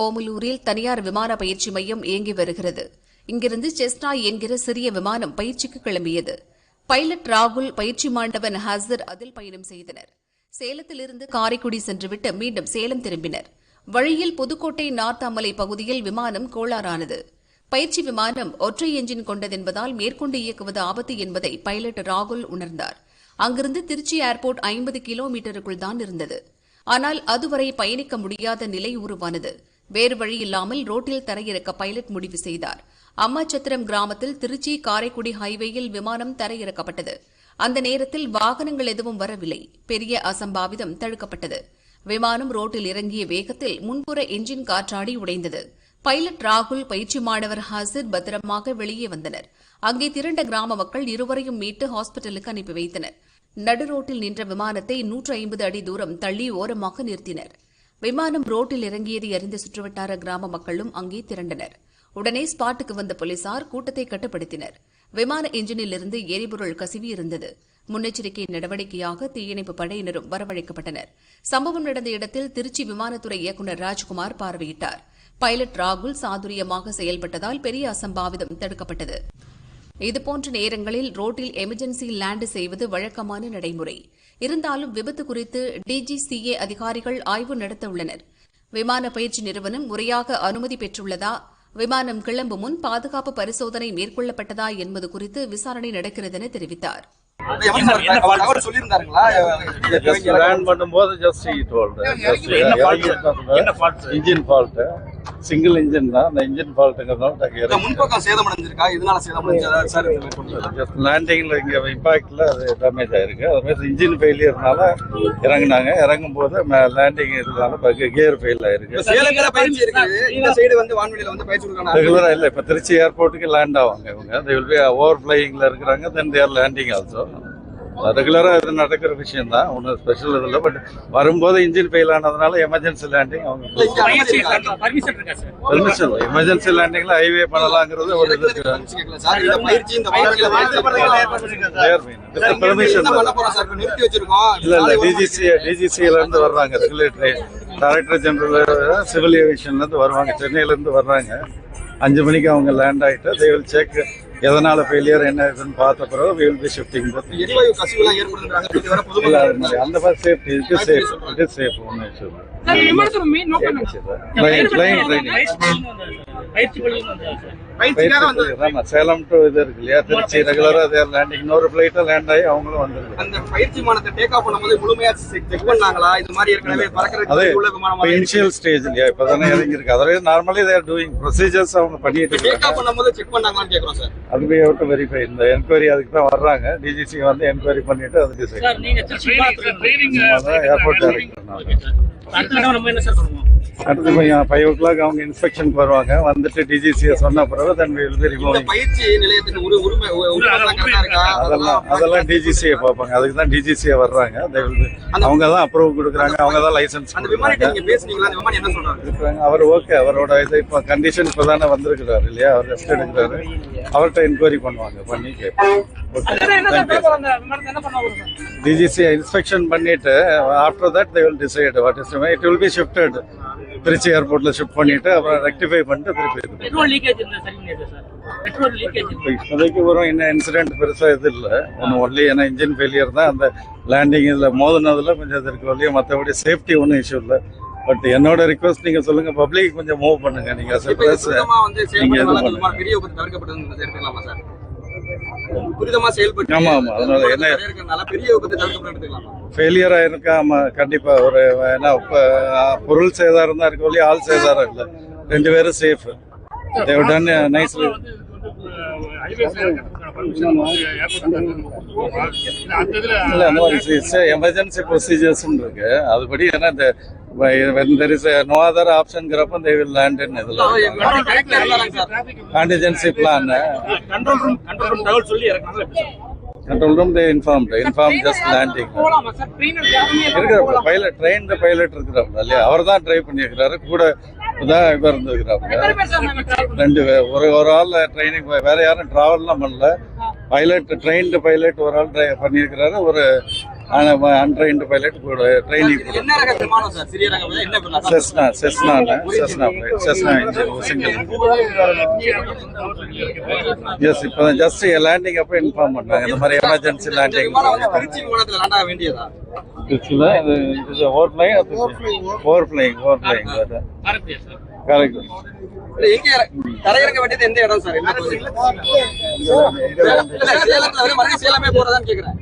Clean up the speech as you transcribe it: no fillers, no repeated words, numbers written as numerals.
ஓமலூரில் தனியார் விமான பயிற்சி மையம் இயங்கி வருகிறது. இங்கிருந்து செஸ்னா என்கிற சிறிய விமானம் பயிற்சிக்கு கிளம்பியது. பைலட் ராகுல், பயிற்சி மாண்டவன் ஹசர் அதில் பயணம் செய்தனர். சேலத்திலிருந்து காரைக்குடி சென்றுவிட்டு மீண்டும் சேலம் திரும்பினர். வழியில் புதுக்கோட்டை நார்த்தாமலை பகுதியில் விமானம் கோளாறானது. பயிற்சி விமானம் ஒற்றை எஞ்சின் கொண்டதென்பதால் மேற்கொண்டு இயக்குவது ஆபத்து என்பதை பைலட் ராகுல் உணர்ந்தார். அங்கிருந்து திருச்சி ஏர்போர்ட் 50 கிலோமீட்டருக்குள் தான் இருந்தது. ஆனால் அதுவரை பயணிக்க முடியாத நிலை உருவானது. வேறு வழியில்லாமல் ரோட்டில் தரையிறக்க பைலட் முடிவு செய்தார். அம்மாச்சத்திரம் கிராமத்தில் திருச்சி காரைக்குடி ஹைவேயில் விமானம் தரையிறக்கப்பட்டது. அந்த நேரத்தில் வாகனங்கள் எதுவும் வரவில்லை. பெரிய அசம்பாவிதம் தடுக்கப்பட்டது. விமானம் ரோட்டில் இறங்கிய வேகத்தில் முன்புற எஞ்சின் காற்றாடி உடைந்தது. பைலட் ராகுல், பயிற்சி மாணவர் ஹசர் பத்திரமாக வெளியே வந்தனர். அங்கே திரண்ட கிராம மக்கள் இருவரையும் மீட்டு ஹாஸ்பிட்டலுக்கு அனுப்பி வைத்தனர். நடுரோட்டில் நின்ற விமானத்தை 150 அடி தூரம் தள்ளி ஓரமாக நிறுத்தினர். விமானம் ரோட்டில் இறங்கியதை அறிந்த சுற்றுவட்டார கிராம மக்களும் அங்கே திரண்டனர். உடனே ஸ்பாட்டுக்கு வந்த போலீசார் கூட்டத்தை கட்டுப்படுத்தினர். விமான எஞ்சினிலிருந்து எரிபொருள் கசிவு இருந்தது. முன்னெச்சரிக்கை நடவடிக்கையாக தீயணைப்பு படையினரும் வரவழைக்கப்பட்டனர். சம்பவம் நடந்த இடத்தில் திருச்சி விமானத்துறை இயக்குநர் ராஜ்குமார் பார்வையிட்டார். பைலட் ராகுல் சாதுரியமாக செயல்பட்டதால் பெரிய அசம்பாவிதம் தடுக்கப்பட்டது. இதுபோன்ற நேரங்களில் ரோட்டில் எமர்ஜென்சி லேண்ட் செய்வது வழக்கமான நடைமுறை. இருந்தாலும் விபத்து குறித்து டிஜிசிஏ அதிகாரிகள் ஆய்வு நடத்த உள்ளனர். விமான பயிற்சி நிறுவனம் முறையாக அனுமதி பெற்றுள்ளதா, விமானம் கிளம்பும் முன் பாதுகாப்பு பரிசோதனை மேற்கொள்ளப்பட்டதா என்பது குறித்து விசாரணை நடக்கிறது என தெரிவித்தார். சிங்கிள் இன்ஜின் தான், அந்த இன்ஜின் ஃபால்ட்டுங்கிறதுனால முன்பக்கம் சேதமடைஞ்சிருக்கா? இதனால சேதமடைஞ்சதா சார்? லேண்டிங்ல இங்க இம்பாக்ட்ல அது டேமேஜ் ஆயிருக்கு. அதுமாதிரி இன்ஜின் ஃபெயிலியர்னால இறங்குனாங்க. இறங்கும் போது லேண்டிங் இதனால கியர் ஃபெயில் ஆயிருக்கு. ரெகுலரா இல்ல, இப்ப திருச்சி ஏர்போர்ட்டுக்கு லேண்ட் ஆவாங்க இவங்க. ஓவர் ஃபிளையிங்ல இருக்கிறாங்க. தென் தேர் லேண்டிங் ஆல்சோ. ரெகுலரா இது நடக்கிற விஷயம் தான், ஒன்றும் ஸ்பெஷல் இதில். பட் வரும்போது இன்ஜின் ஃபெயில் ஆனதுனால எமர்ஜென்சி லேண்டிங் அவங்க பெர்மிஷன். எமர்ஜென்சி லேண்டிங்ல ஹைவே பண்ணலாங்கிறது ஒரு இது பெர்மிஷன். இல்ல இல்ல, டிஜிசில இருந்து வர்றாங்க, ரெகுலேட்டரி டைரக்டர் ஜெனரல் சிவில் ஏவியேஷன்ல இருந்து வருவாங்க. சென்னையில இருந்து வர்றாங்க. 5 மணிக்கு அவங்க லேண்ட் ஆயிட்டு they will check எதனால ஃபெயிலியர் என்ன இதுன்னு பார்த்த பிறகு we will be shifting. அந்த மாதிரி சேஃப்டி, it is safe. ஒன்றும் இஷ்யூ சேலம் டு இது இருக்கு இல்லையா, திருச்சி ரெகுலரா லேண்டிங். இன்னொரு ஃபிளைட் லேண்ட் ஆகி அவங்களும் வந்துருக்கு. அந்த பயிற்சி விமானத்தை டேக் ஆஃப் பண்ணும்போது முழுமையா செக் பண்ணாங்களா? இது மாதிரி ஏற்கனவே பறக்கறதுக்கு உள்ள விமானம் இனிஷியல் ஸ்டேஜ் இல்லையா, இப்பதானே இறங்கி இருக்கு. அதனால normally they are doing procedures அவங்க பண்ணிட்டு டேக் ஆஃப் பண்ணும்போது செக் பண்ணாங்களான்னு கேக்குறோம் சார். அது we have to verify. இந்த என்கொயரி அதுக்கு தான் வர்றாங்க. டிஜிசி வந்து என்கொயரி பண்ணிட்டு அதுக்கு சார் நீங்க ஏர்போர்ட் டைரக்டர் அடுத்து 5 o'clock அவங்க இன்ஸ்பெக்ஷனுக்கு வருவாங்க. வந்துட்டு டிஜிசியை சொன்ன பிறகு then we will be removing. பயிற்சி நிலையத்தின் உரிமை அதெல்லாம் டிஜிசியை பார்ப்பாங்க. அதுக்கு தான் டிஜிசியை வர்றாங்க. அவங்க தான் அப்ரூவ் கொடுக்குறாங்க, அவங்க தான் லைசன்ஸ் கொடுக்குறாங்க. அவர் ஓகே, அவரோட இது இப்போ கண்டிஷன் இப்போ தானே வந்திருக்கிறாரு இல்லையா, அவர் ரெஸ்ட் எடுக்கிறாரு. அவர்கிட்ட என்கொயரி பண்ணுவாங்க, பண்ணி கேட்பாங்க. டிஜிசி இன்ஸ்பெக்ஷன் பண்ணிட்டு after that they will decide what is to be. It will be shifted. Trichy ஏர்போர்ட்ல ஷிஃப்ட் பண்ணிட்டு அப்புறம் ரெக்டிஃபை பண்ணிட்டு திருப்பி இப்போதைக்கு வரும். என்ன இன்சிடென்ட் பெருசா இது இல்லை, ஒன்றும் ஒன்லி ஏன்னா இன்ஜின் ஃபெயிலியர் தான். அந்த லேண்டிங் இதில் மோதினதுல கொஞ்சம் இது இருக்கு இல்லையா, மற்றபடி சேஃப்டி ஒன்றும் இஷ்யூ இல்லை. பட் என்னோட ரிக்வஸ்ட் நீங்க சொல்லுங்க, பப்ளிக் கொஞ்சம் மூவ் பண்ணுங்க. நீங்க நீங்க இது பண்ணுங்க. ஆமா ஆமா, அதனால என்ன ஃபெயிலியர் ஆயிருக்கா? ஆமா கண்டிப்பா. ஒரு என்ன பொருள் சேதாரம் தான் இருக்கு, ஆள் சேதாரம் இல்லை. 2 பேரும் சேஃப். நைஸ். எமர்ஜென்சி ப்ரொசீஜர்ஸ் இருக்கு, அதுபடி ஏன்னா இந்த when there is no other option graph they will land in idella contingency plan. Control room they informed just landing. இருக்கிற பைலட் trained pilot இருக்கிறாங்க இல்லையா, அவர் தான் டிரைவ் பண்ணியிருக்கிறாரு. கூட தான் இவர் இருந்திருக்கிறாங்க. 2 பேர், ஒரு ஆள் ட்ரைனிங், வேற யாரும் டிராவல்லாம் பண்ணல. பைலட் ட்ரெயின்டு பைலட் ஒரு ஆள் பண்ணியிருக்கிறாரு. ஒரு அன்ட்ரெயின்டு பைலட் கூட ட்ரைனிங் இது என்ன ரக விமானம் சார்? சிறிய ரக விமானம், என்ன ரகம்? Cessna engine single. எஸ், இப்போ ஜஸ்ட் லேண்டிங் அப்போ இன்ஃபார்ம் பண்ணாங்க இந்த மாதிரி எமர்ஜென்சி இந்த லேண்டிங். விமானம் வந்து திருச்சி விமானத்துல லேண்ட் ஆக வேண்டியதா? இது ஓவர் ஃபிளைங் கரெக்ட். இல்ல, எங்க தரையிறங்க வேண்டியது எந்த இடம் சார்? என்ன பகுதி? இல்ல, சேலத்துல மறுபடியும் சேலமே போறதான்னு கேக்குறேன்.